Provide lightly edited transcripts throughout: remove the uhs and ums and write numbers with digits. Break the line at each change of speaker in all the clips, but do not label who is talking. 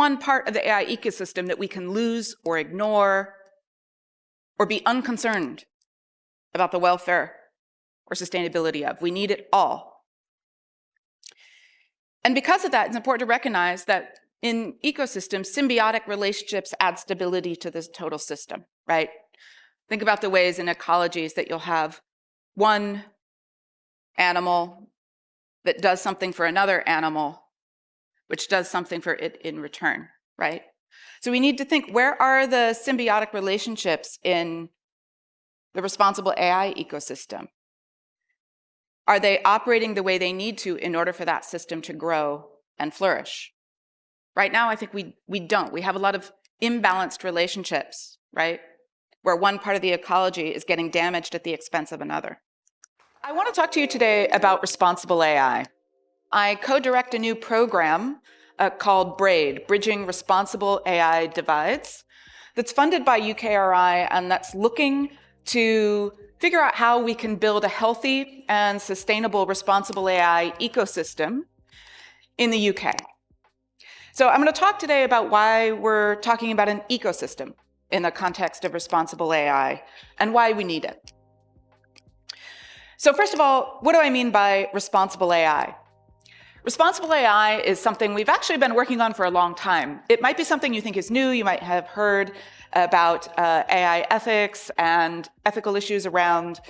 one part of the AI ecosystem that we can lose or ignore or be unconcerned about the welfare or sustainability of. We need it all. And because of that, it's important to recognize that in ecosystems, symbiotic relationships add stability to this total system, right? Think about the ways in ecologies that you'll have one animal that does something for another animal, which does something for it in return, right? So we need to think, where are the symbiotic relationships in the responsible AI ecosystem? Are they operating the way they need to in order for that system to grow and flourish? Right now, I think we don't. We have a lot of imbalanced relationships, right? Where one part of the ecology is getting damaged at the expense of another. I want to talk to you today about responsible AI. I co-direct a new program called BRAID, Bridging Responsible AI Divides, that's funded by UKRI, and that's looking to figure out how we can build a healthy and sustainable responsible AI ecosystem in the UK. So I'm going to talk today about why we're talking about an ecosystem in the context of responsible AI and why we need it. So first of all, what do I mean by responsible AI? Responsible AI is something we've actually been working on for a long time. It might be something you think is new. You might have heard about AI ethics and ethical issues around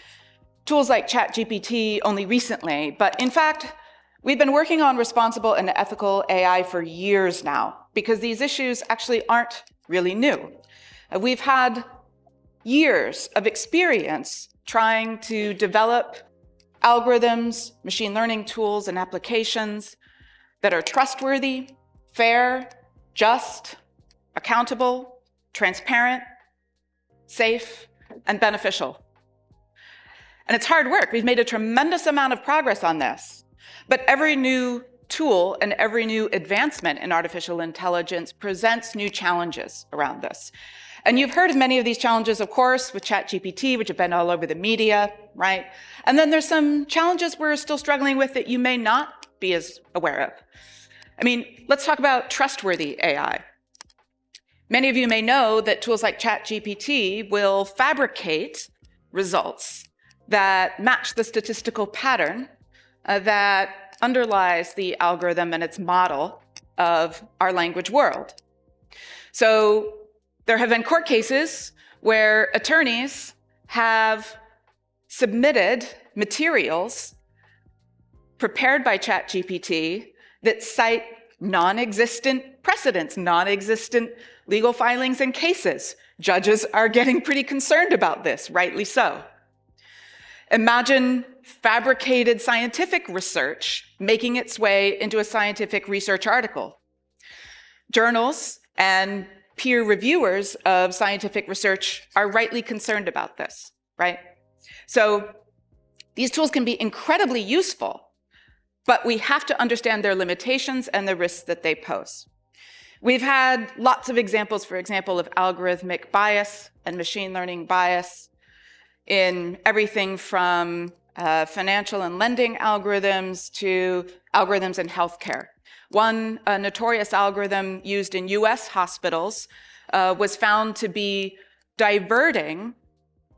tools like ChatGPT only recently. But in fact, we've been working on responsible and ethical AI for years now, because these issues actually aren't really new. We've had years of experience trying to develop algorithms, machine learning tools, and applications that are trustworthy, fair, just, accountable, transparent, safe, and beneficial. And it's hard work. We've made a tremendous amount of progress on this. But every new tool and every new advancement in artificial intelligence presents new challenges around this. And you've heard of many of these challenges, of course, with ChatGPT, which have been all over the media, right? And then there's some challenges we're still struggling with that you may not be as aware of. I mean, let's talk about trustworthy AI. Many of you may know that tools like ChatGPT will fabricate results that match the statistical pattern that underlies the algorithm and its model of our language world. So there have been court cases where attorneys have submitted materials prepared by ChatGPT that cite non-existent precedents, non-existent legal filings and cases. Judges are getting pretty concerned about this, rightly so. Imagine fabricated scientific research making its way into a scientific research article. Journals and peer reviewers of scientific research are rightly concerned about this, right? So these tools can be incredibly useful, but we have to understand their limitations and the risks that they pose. We've had lots of examples, for example, of algorithmic bias and machine learning bias in everything from financial and lending algorithms to algorithms in healthcare. One notorious algorithm used in US hospitals was found to be diverting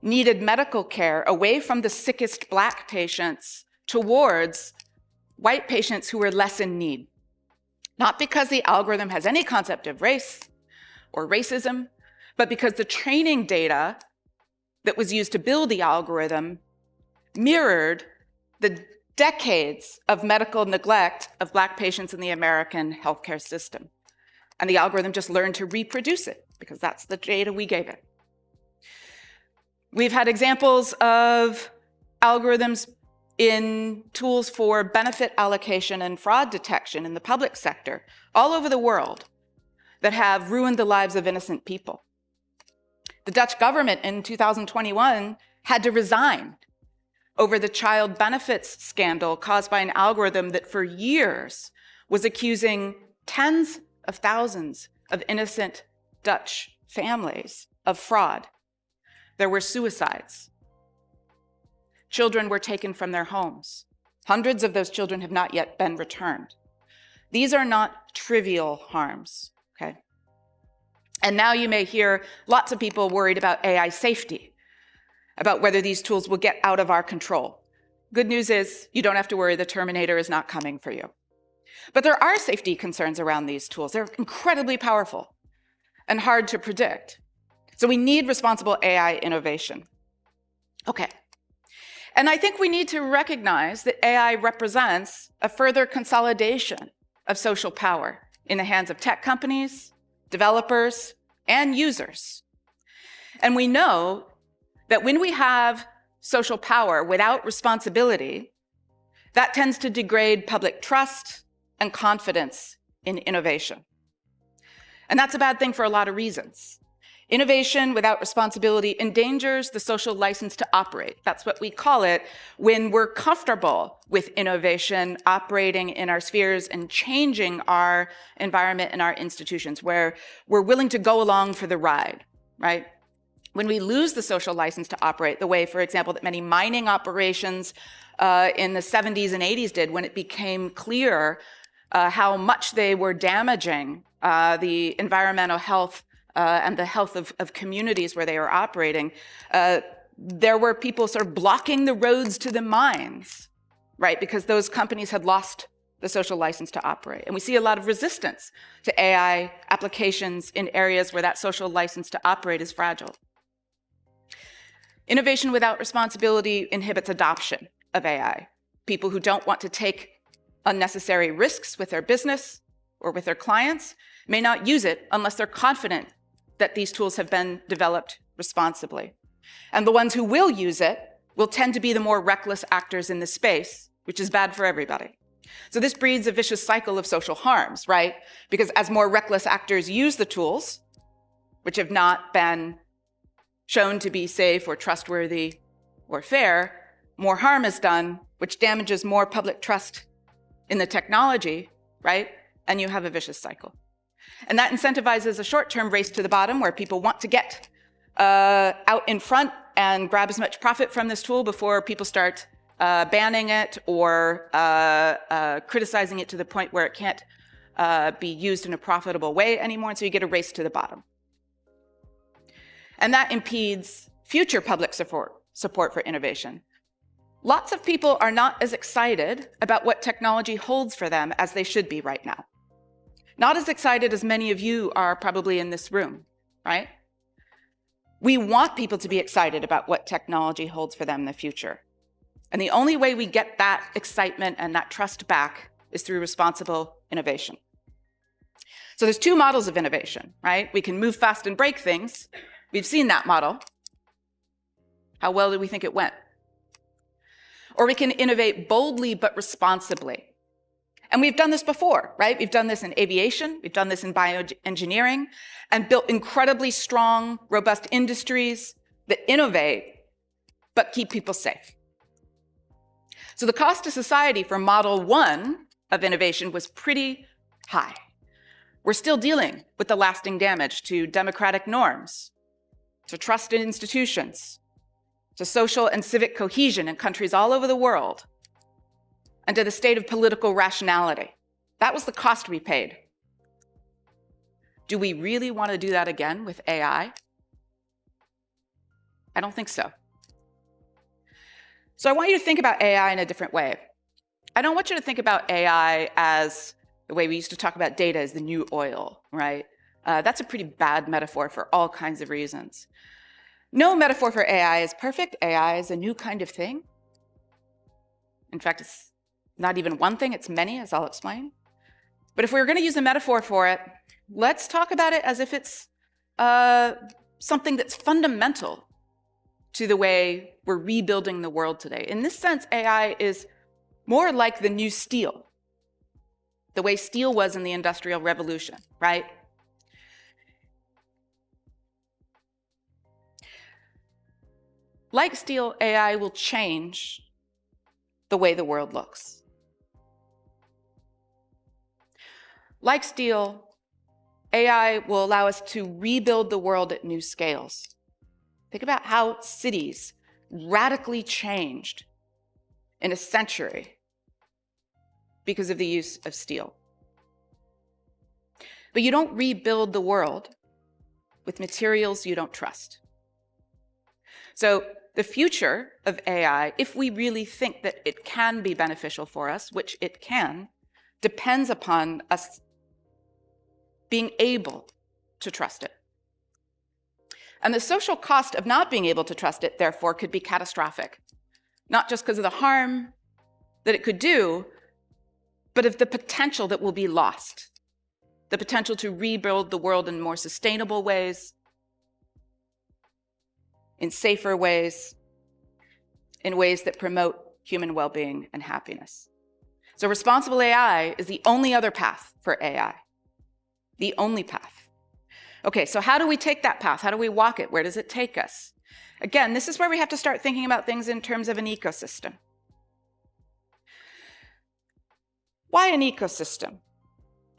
needed medical care away from the sickest Black patients towards white patients who were less in need. Not because the algorithm has any concept of race or racism, but because the training data that was used to build the algorithm mirrored the decades of medical neglect of Black patients in the American healthcare system. And the algorithm just learned to reproduce it because that's the data we gave it. We've had examples of algorithms in tools for benefit allocation and fraud detection in the public sector all over the world that have ruined the lives of innocent people. The Dutch government in 2021 had to resign over the child benefits scandal caused by an algorithm that for years was accusing tens of thousands of innocent Dutch families of fraud. There were suicides. Children were taken from their homes. Hundreds of those children have not yet been returned. These are not trivial harms, okay? And now you may hear lots of people worried about AI safety, about whether these tools will get out of our control. Good news is you don't have to worry, the Terminator is not coming for you. But there are safety concerns around these tools. They're incredibly powerful and hard to predict. So we need responsible AI innovation. Okay. And I think we need to recognize that AI represents a further consolidation of social power in the hands of tech companies, developers, and users. And we know that when we have social power without responsibility, that tends to degrade public trust and confidence in innovation. And that's a bad thing for a lot of reasons. Innovation without responsibility endangers the social license to operate. That's what we call it when we're comfortable with innovation operating in our spheres and changing our environment and our institutions, where we're willing to go along for the ride, right? When we lose the social license to operate, the way, for example, that many mining operations in the 70s and 80s did, when it became clear how much they were damaging the environmental health and the health of communities where they were operating, there were people sort of blocking the roads to the mines, right? Because those companies had lost the social license to operate. And we see a lot of resistance to AI applications in areas where that social license to operate is fragile. Innovation without responsibility inhibits adoption of AI. People who don't want to take unnecessary risks with their business or with their clients may not use it unless they're confident that these tools have been developed responsibly. And the ones who will use it will tend to be the more reckless actors in the space, which is bad for everybody. So this breeds a vicious cycle of social harms, right? Because as more reckless actors use the tools, which have not been shown to be safe or trustworthy or fair, more harm is done, which damages more public trust in the technology, right? And you have a vicious cycle. And that incentivizes a short-term race to the bottom where people want to get out in front and grab as much profit from this tool before people start banning it or criticizing it to the point where it can't be used in a profitable way anymore. And so you get a race to the bottom. And that impedes future public support for innovation. Lots of people are not as excited about what technology holds for them as they should be right now. Not as excited as many of you are probably in this room, right? We want people to be excited about what technology holds for them in the future. And the only way we get that excitement and that trust back is through responsible innovation. So there's two models of innovation, right? We can move fast and break things. We've seen that model. How well do we think it went? Or we can innovate boldly but responsibly. And we've done this before, right? We've done this in aviation, we've done this in bioengineering, and built incredibly strong, robust industries that innovate but keep people safe. So the cost to society for model one of innovation was pretty high. We're still dealing with the lasting damage to democratic norms, to trust in institutions, to social and civic cohesion in countries all over the world, and to the state of political rationality. That was the cost we paid. Do we really want to do that again with AI? I don't think so. So I want you to think about AI in a different way. I don't want you to think about AI as the way we used to talk about data as the new oil, right? That's a pretty bad metaphor for all kinds of reasons. No metaphor for AI is perfect. AI is a new kind of thing. In fact, it's not even one thing, it's many, as I'll explain. But if we were going to use a metaphor for it, let's talk about it as if it's something that's fundamental to the way we're rebuilding the world today. In this sense, AI is more like the new steel, the way steel was in the Industrial Revolution, right? Like steel, AI will change the way the world looks. Like steel, AI will allow us to rebuild the world at new scales. Think about how cities radically changed in a century because of the use of steel. but you don't rebuild the world with materials you don't trust. So the future of AI, if we really think that it can be beneficial for us, which it can, depends upon us being able to trust it. And the social cost of not being able to trust it, therefore, could be catastrophic, not just because of the harm that it could do, but of the potential that will be lost, the potential to rebuild the world in more sustainable ways, in safer ways, in ways that promote human well-being and happiness. So responsible AI is the only other path for AI, the only path. Okay, so how do we take that path? How do we walk it? Where does it take us? Again, this is where we have to start thinking about things in terms of an ecosystem. Why an ecosystem?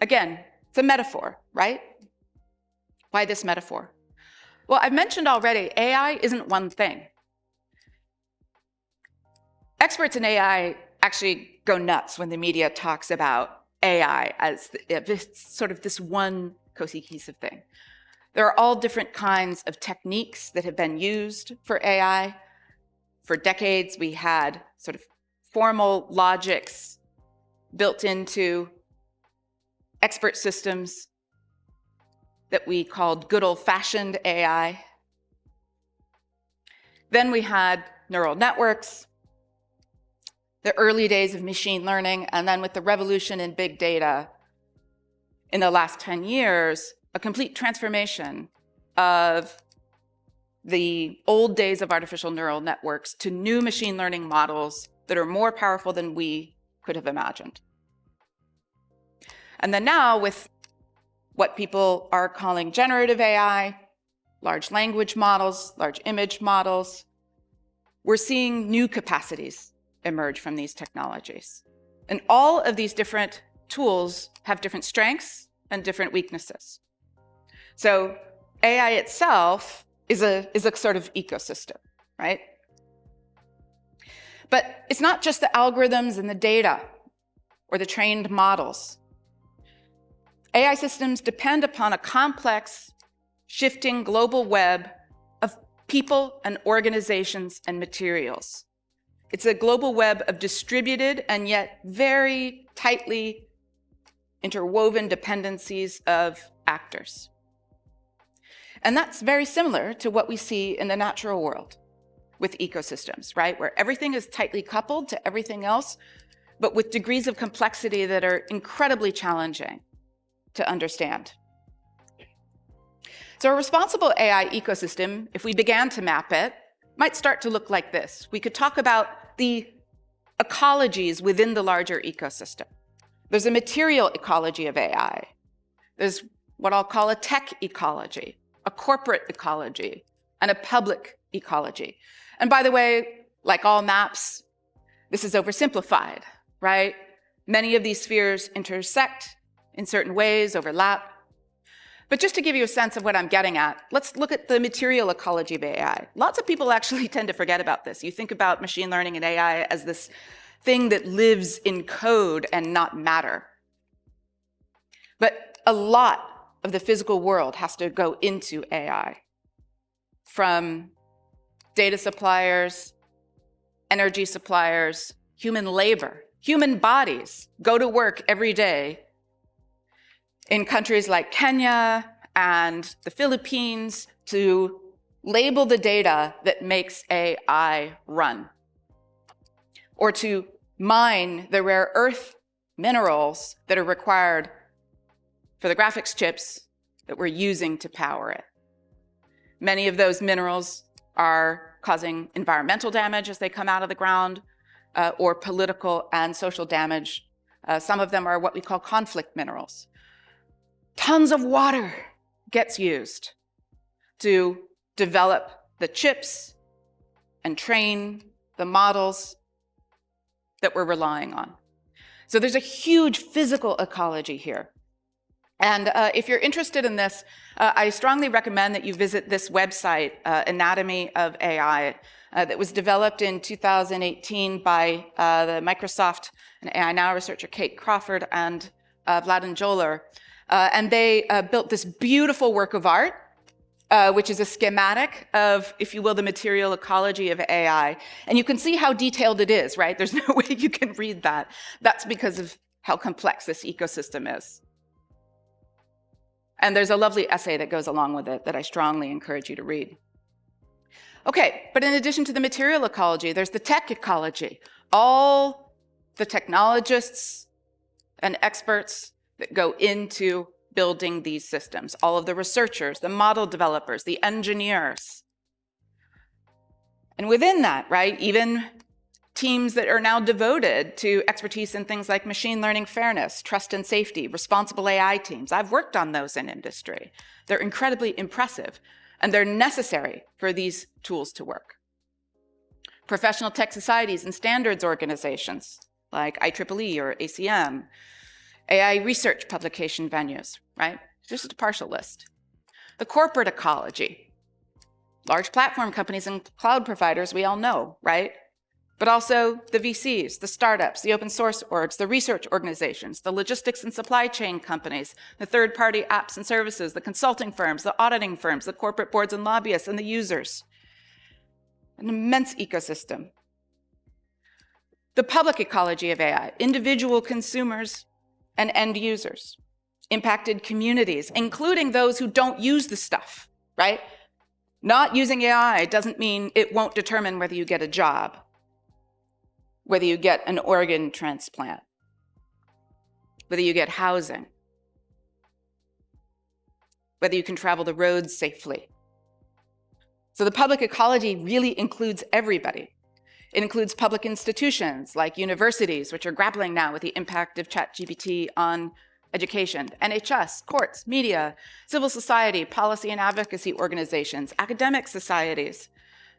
Again, it's a metaphor, right? Why this metaphor? Well, I've mentioned already, AI isn't one thing. Experts in AI actually go nuts when the media talks about AI as sort of this one cohesive thing. There are all different kinds of techniques that have been used for AI. For decades, we had sort of formal logics built into expert systems that we called good old-fashioned AI. Then we had neural networks, the early days of machine learning, and then with the revolution in big data in the last 10 years, a complete transformation of the old days of artificial neural networks to new machine learning models that are more powerful than we could have imagined. And then now with what people are calling generative AI, large language models, large image models, we're seeing new capacities emerge from these technologies. And all of these different tools have different strengths and different weaknesses. So AI itself is a sort of ecosystem, right? But it's not just the algorithms and the data or the trained models. AI systems depend upon a complex, shifting global web of people and organizations and materials. It's a global web of distributed and yet very tightly interwoven dependencies of actors. And that's very similar to what we see in the natural world with ecosystems, right? Where everything is tightly coupled to everything else, but with degrees of complexity that are incredibly challenging to understand. So a responsible AI ecosystem, if we began to map it, might start to look like this. We could talk about the ecologies within the larger ecosystem. There's a material ecology of AI. There's what I'll call a tech ecology, a corporate ecology, and a public ecology. And by the way, like all maps, this is oversimplified, right? Many of these spheres intersect in certain ways, overlap. But just to give you a sense of what I'm getting at, let's look at the material ecology of AI. Lots of people actually tend to forget about this. You think about machine learning and AI as this thing that lives in code and not matter. But a lot of the physical world has to go into AI, from data suppliers, energy suppliers, human labor, human bodies go to work every day in countries like Kenya and the Philippines to label the data that makes AI run, or to mine the rare earth minerals that are required for the graphics chips that we're using to power it. Many of those minerals are causing environmental damage as they come out of the ground, or political and social damage. Some of them are what we call conflict minerals. Tons of water gets used to develop the chips and train the models that we're relying on. So there's a huge physical ecology here. And if you're interested in this, I strongly recommend that you visit this website, Anatomy of AI, that was developed in 2018 by the Microsoft and AI Now researcher Kate Crawford and Vladan Joler. And they built this beautiful work of art, which is a schematic of, if you will, the material ecology of AI. And you can see how detailed it is, right? There's no way you can read that. That's because of how complex this ecosystem is. And there's a lovely essay that goes along with it that I strongly encourage you to read. Okay, but in addition to the material ecology, there's the tech ecology. All the technologists and experts that go into building these systems, all of the researchers, the model developers, the engineers. And within that, right, even teams that are now devoted to expertise in things like machine learning fairness, trust and safety, responsible AI teams. I've worked on those in industry. They're incredibly impressive, and they're necessary for these tools to work. Professional tech societies and standards organizations like IEEE or ACM, AI research publication venues, right? Just a partial list. The corporate ecology, large platform companies and cloud providers we all know, right? But also the VCs, the startups, the open source orgs, the research organizations, the logistics and supply chain companies, the third-party apps and services, the consulting firms, the auditing firms, the corporate boards and lobbyists, and the users. An immense ecosystem. The public ecology of AI, individual consumers and end users, impacted communities, including those who don't use the stuff, right? Not using AI doesn't mean it won't determine whether you get a job, whether you get an organ transplant, whether you get housing, whether you can travel the roads safely. So the public ecology really includes everybody. It includes public institutions like universities, which are grappling now with the impact of ChatGPT on education, NHS, courts, media, civil society, policy and advocacy organizations, academic societies,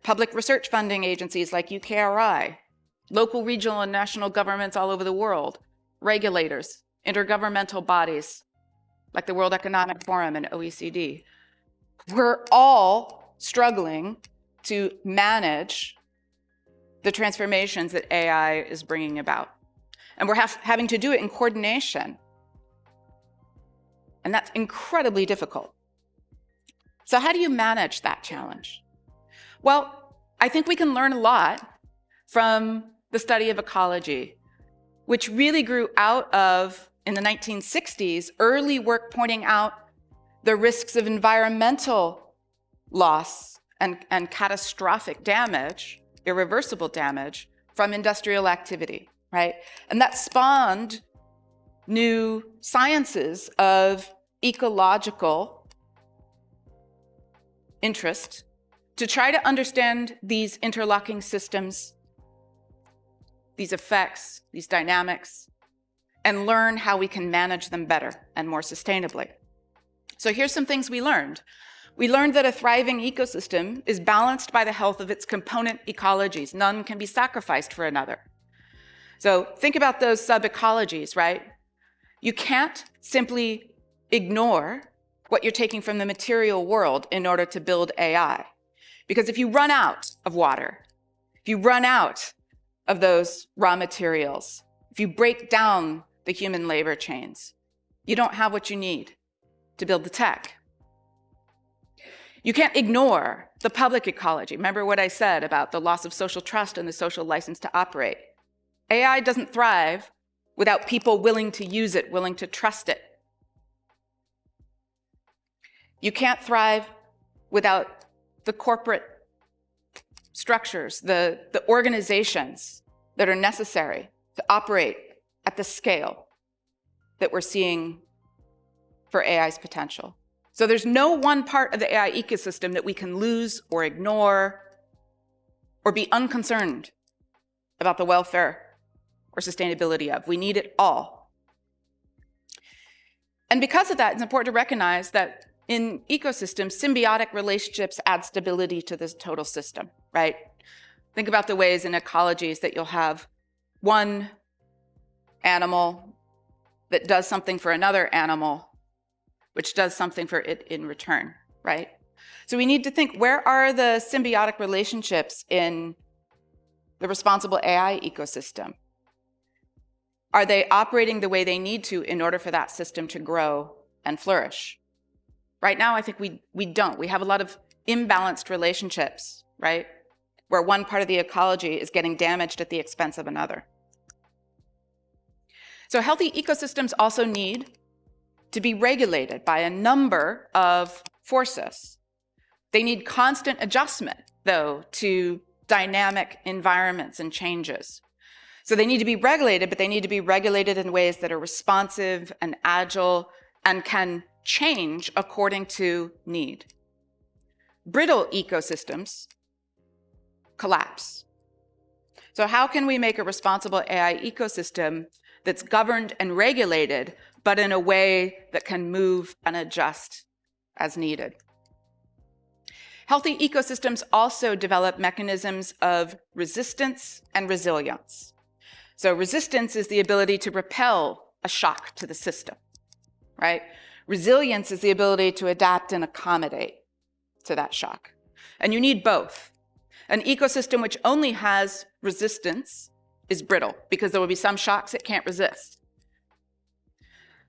public research funding agencies like UKRI, local, regional, and national governments all over the world, regulators, intergovernmental bodies like the World Economic Forum and OECD. We're all struggling to manage the transformations that AI is bringing about. And we're having to do it in coordination. And that's incredibly difficult. So how do you manage that challenge? Well, I think we can learn a lot from the study of ecology, which really grew out of, in the 1960s, early work pointing out the risks of environmental loss and catastrophic damage, irreversible damage, from industrial activity, right? And that spawned new sciences of ecological interest to try to understand these interlocking systems, these effects, these dynamics, and learn how we can manage them better and more sustainably. So here's some things we learned. We learned that a thriving ecosystem is balanced by the health of its component ecologies. None can be sacrificed for another. So think about those sub-ecologies, right? You can't simply ignore what you're taking from the material world in order to build AI. Because if you run out of water, if you run out of those raw materials, if you break down the human labor chains, you don't have what you need to build the tech. You can't ignore the public ecology. Remember what I said about the loss of social trust and the social license to operate. AI doesn't thrive without people willing to use it, willing to trust it. You can't thrive without the corporate structures, the organizations that are necessary to operate at the scale that we're seeing for AI's potential. So there's no one part of the AI ecosystem that we can lose or ignore or be unconcerned about the welfare or sustainability of. We need it all. And because of that, it's important to recognize that in ecosystems, symbiotic relationships add stability to this total system, right? Think about the ways in ecologies that you'll have one animal that does something for another animal, which does something for it in return, right? So we need to think, where are the symbiotic relationships in the responsible AI ecosystem? Are they operating the way they need to in order for that system to grow and flourish. Right now, I think we don't. We have a lot of imbalanced relationships, right? Where one part of the ecology is getting damaged at the expense of another. So healthy ecosystems also need to be regulated by a number of forces. They need constant adjustment, though, to dynamic environments and changes. So they need to be regulated, but they need to be regulated in ways that are responsive and agile and can change according to need. Brittle ecosystems collapse. So how can we make a responsible AI ecosystem that's governed and regulated, but in a way that can move and adjust as needed? Healthy ecosystems also develop mechanisms of resistance and resilience. So resistance is the ability to repel a shock to the system, right? Resilience is the ability to adapt and accommodate to that shock. And you need both. An ecosystem which only has resistance is brittle because there will be some shocks it can't resist.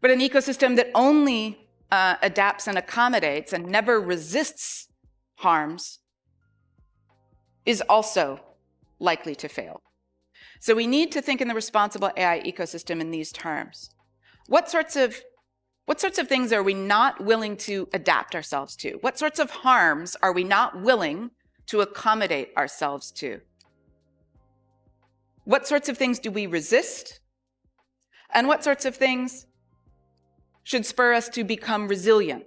But an ecosystem that only adapts and accommodates and never resists harms is also likely to fail. So we need to think in the responsible AI ecosystem in these terms. What sorts of things are we not willing to adapt ourselves to? What sorts of harms are we not willing to accommodate ourselves to? What sorts of things do we resist? And what sorts of things should spur us to become resilient,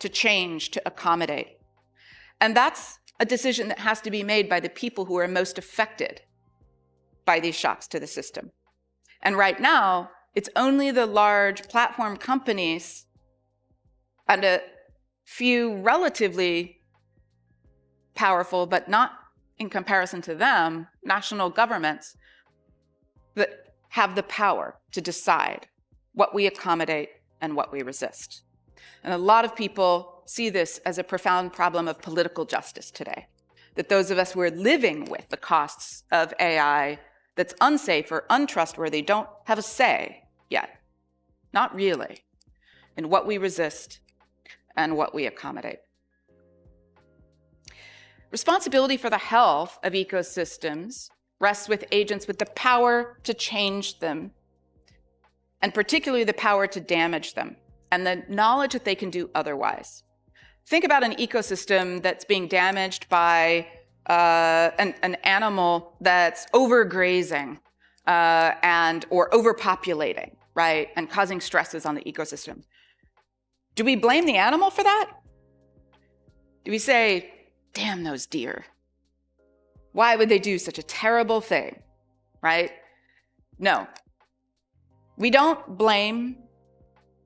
to change, to accommodate? And that's a decision that has to be made by the people who are most affected by these shocks to the system. And right now, it's only the large platform companies and a few relatively powerful, but not in comparison to them, national governments that have the power to decide what we accommodate and what we resist. And a lot of people see this as a profound problem of political justice today, that those of us who are living with the costs of AI that's unsafe or untrustworthy don't have a say yet, not really, in what we resist and what we accommodate. Responsibility for the health of ecosystems rests with agents with the power to change them, and particularly the power to damage them, and the knowledge that they can do otherwise. Think about an ecosystem that's being damaged by an animal that's overgrazing or overpopulating, right, and causing stresses on the ecosystem. Do we blame the animal for that? Do we say, damn those deer? Why would they do such a terrible thing, right? No. We don't blame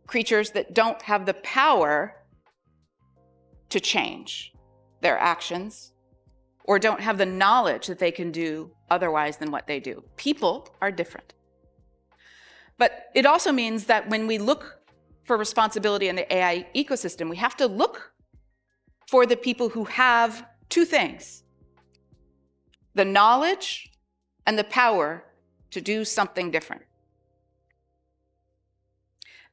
creatures that don't have the power to change their actions or don't have the knowledge that they can do otherwise than what they do. People are different. But it also means that when we look for responsibility in the AI ecosystem, we have to look for the people who have two things: the knowledge and the power to do something different.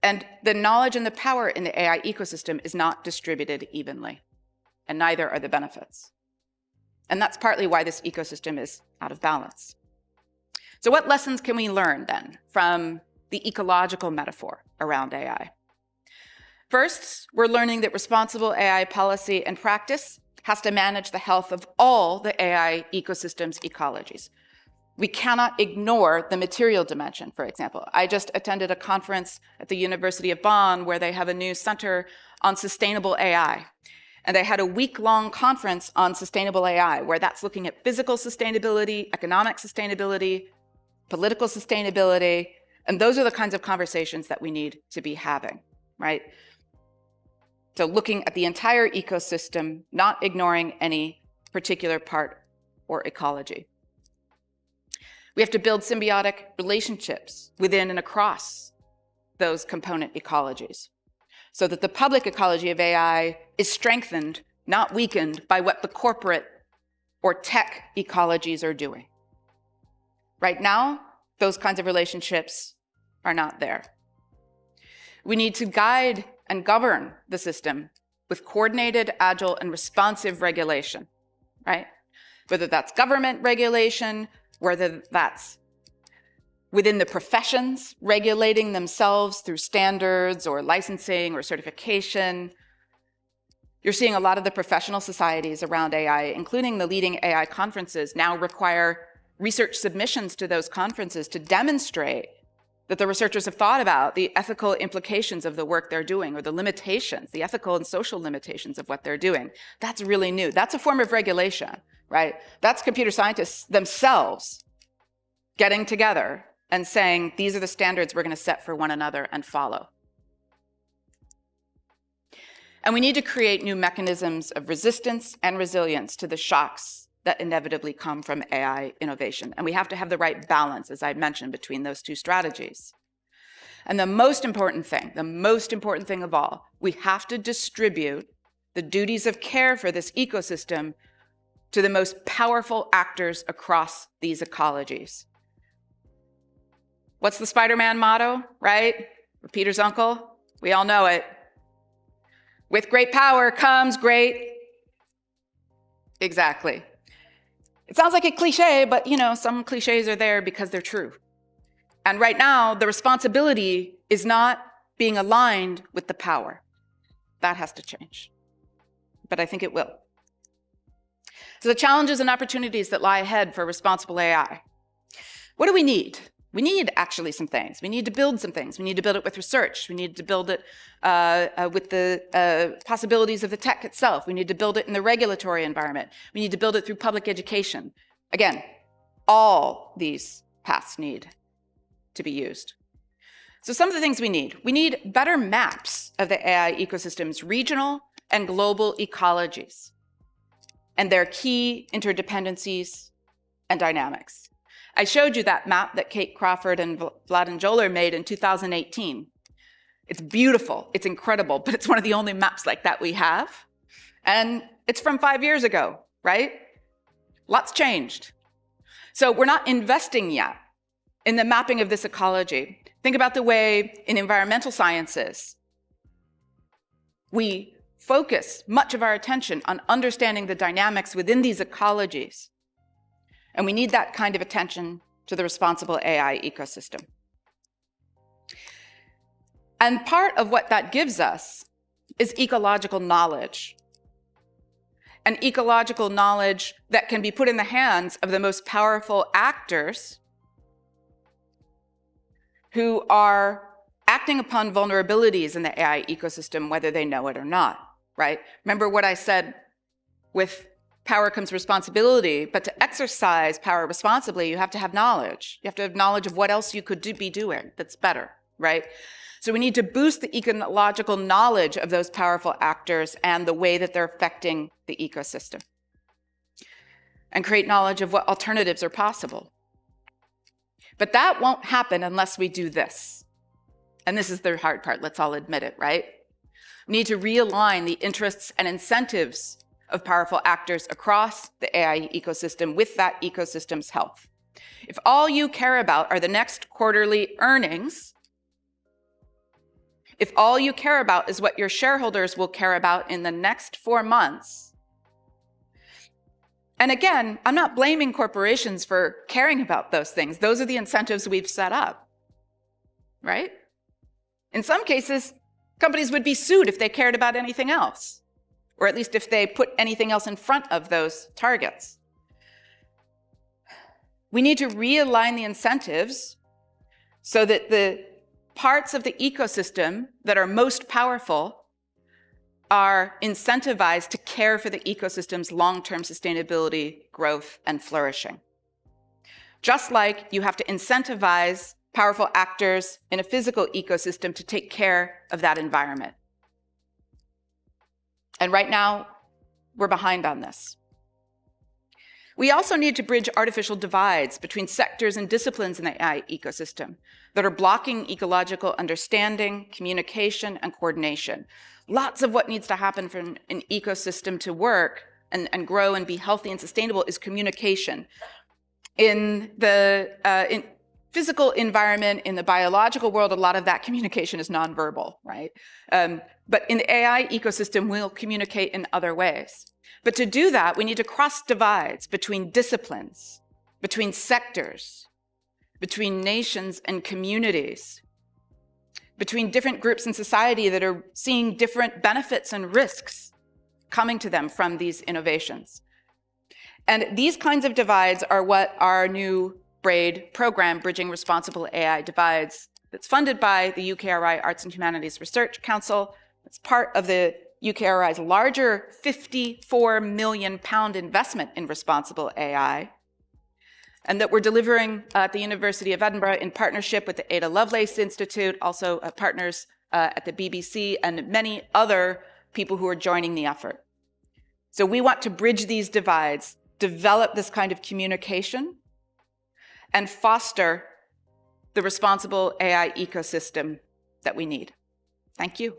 And the knowledge and the power in the AI ecosystem is not distributed evenly, and neither are the benefits. And that's partly why this ecosystem is out of balance. So what lessons can we learn then from the ecological metaphor around AI? First, we're learning that responsible AI policy and practice has to manage the health of all the AI ecosystem's ecologies. We cannot ignore the material dimension, for example. I just attended a conference at the University of Bonn where they have a new center on sustainable AI. And they had a week-long conference on sustainable AI, where that's looking at physical sustainability, economic sustainability, political sustainability. And those are the kinds of conversations that we need to be having, right? So looking at the entire ecosystem, not ignoring any particular part or ecology. We have to build symbiotic relationships within and across those component ecologies so that the public ecology of AI is strengthened, not weakened, by what the corporate or tech ecologies are doing. Right now, those kinds of relationships are not there. We need to guide and govern the system with coordinated, agile, and responsive regulation, right? Whether that's government regulation, whether that's within the professions regulating themselves through standards or licensing or certification. You're seeing a lot of the professional societies around AI, including the leading AI conferences, now require research submissions to those conferences to demonstrate that the researchers have thought about the ethical implications of the work they're doing, or the limitations, the ethical and social limitations of what they're doing. That's really new. That's a form of regulation, right? That's computer scientists themselves getting together and saying, these are the standards we're going to set for one another and follow. And we need to create new mechanisms of resistance and resilience to the shocks that inevitably come from AI innovation. And we have to have the right balance, as I mentioned, between those two strategies. And the most important thing of all, we have to distribute the duties of care for this ecosystem to the most powerful actors across these ecologies. What's the Spider-Man motto, right? Or Peter's uncle? We all know it. With great power comes great. Exactly. It sounds like a cliche, but some cliches are there because they're true. And right now, the responsibility is not being aligned with the power. That has to change. But I think it will. So the challenges and opportunities that lie ahead for responsible AI. What do we need? We need actually some things. We need to build some things. We need to build it with research. We need to build it with the possibilities of the tech itself. We need to build it in the regulatory environment. We need to build it through public education. Again, all these paths need to be used. So some of the things we need better maps of the AI ecosystem's regional and global ecologies and their key interdependencies and dynamics. I showed you that map that Kate Crawford and Vladan Joler made in 2018. It's beautiful, it's incredible, but it's one of the only maps like that we have. And it's from 5 years ago, right? Lots changed. So we're not investing yet in the mapping of this ecology. Think about the way in environmental sciences, we focus much of our attention on understanding the dynamics within these ecologies. And we need that kind of attention to the responsible AI ecosystem. And part of what that gives us is ecological knowledge. And ecological knowledge that can be put in the hands of the most powerful actors who are acting upon vulnerabilities in the AI ecosystem, whether they know it or not, right? Remember what I said with power comes responsibility, but to exercise power responsibly, you have to have knowledge. You have to have knowledge of what else you could be doing that's better, right? So we need to boost the ecological knowledge of those powerful actors and the way that they're affecting the ecosystem, and create knowledge of what alternatives are possible. But that won't happen unless we do this. And this is the hard part, let's all admit it, right? We need to realign the interests and incentives of powerful actors across the AI ecosystem with that ecosystem's health. If all you care about are the next quarterly earnings, if all you care about is what your shareholders will care about in the next 4 months, and again, I'm not blaming corporations for caring about those things. Those are the incentives we've set up, right? In some cases, companies would be sued if they cared about anything else, or at least if they put anything else in front of those targets. We need to realign the incentives so that the parts of the ecosystem that are most powerful are incentivized to care for the ecosystem's long-term sustainability, growth, and flourishing. Just like you have to incentivize powerful actors in a physical ecosystem to take care of that environment. And right now, we're behind on this. We also need to bridge artificial divides between sectors and disciplines in the AI ecosystem that are blocking ecological understanding, communication, and coordination. Lots of what needs to happen for an ecosystem to work and grow and be healthy and sustainable is communication. In physical environment, in the biological world, a lot of that communication is nonverbal, right? But in the AI ecosystem, we'll communicate in other ways. But to do that, we need to cross divides between disciplines, between sectors, between nations and communities, between different groups in society that are seeing different benefits and risks coming to them from these innovations. And these kinds of divides are what our new BRAID program, Bridging Responsible AI Divides, that's funded by the UKRI Arts and Humanities Research Council. It's part of the UKRI's larger £54 million investment in responsible AI, and that we're delivering at the University of Edinburgh in partnership with the Ada Lovelace Institute, also partners at the BBC, and many other people who are joining the effort. So we want to bridge these divides, develop this kind of communication, and foster the responsible AI ecosystem that we need. Thank you.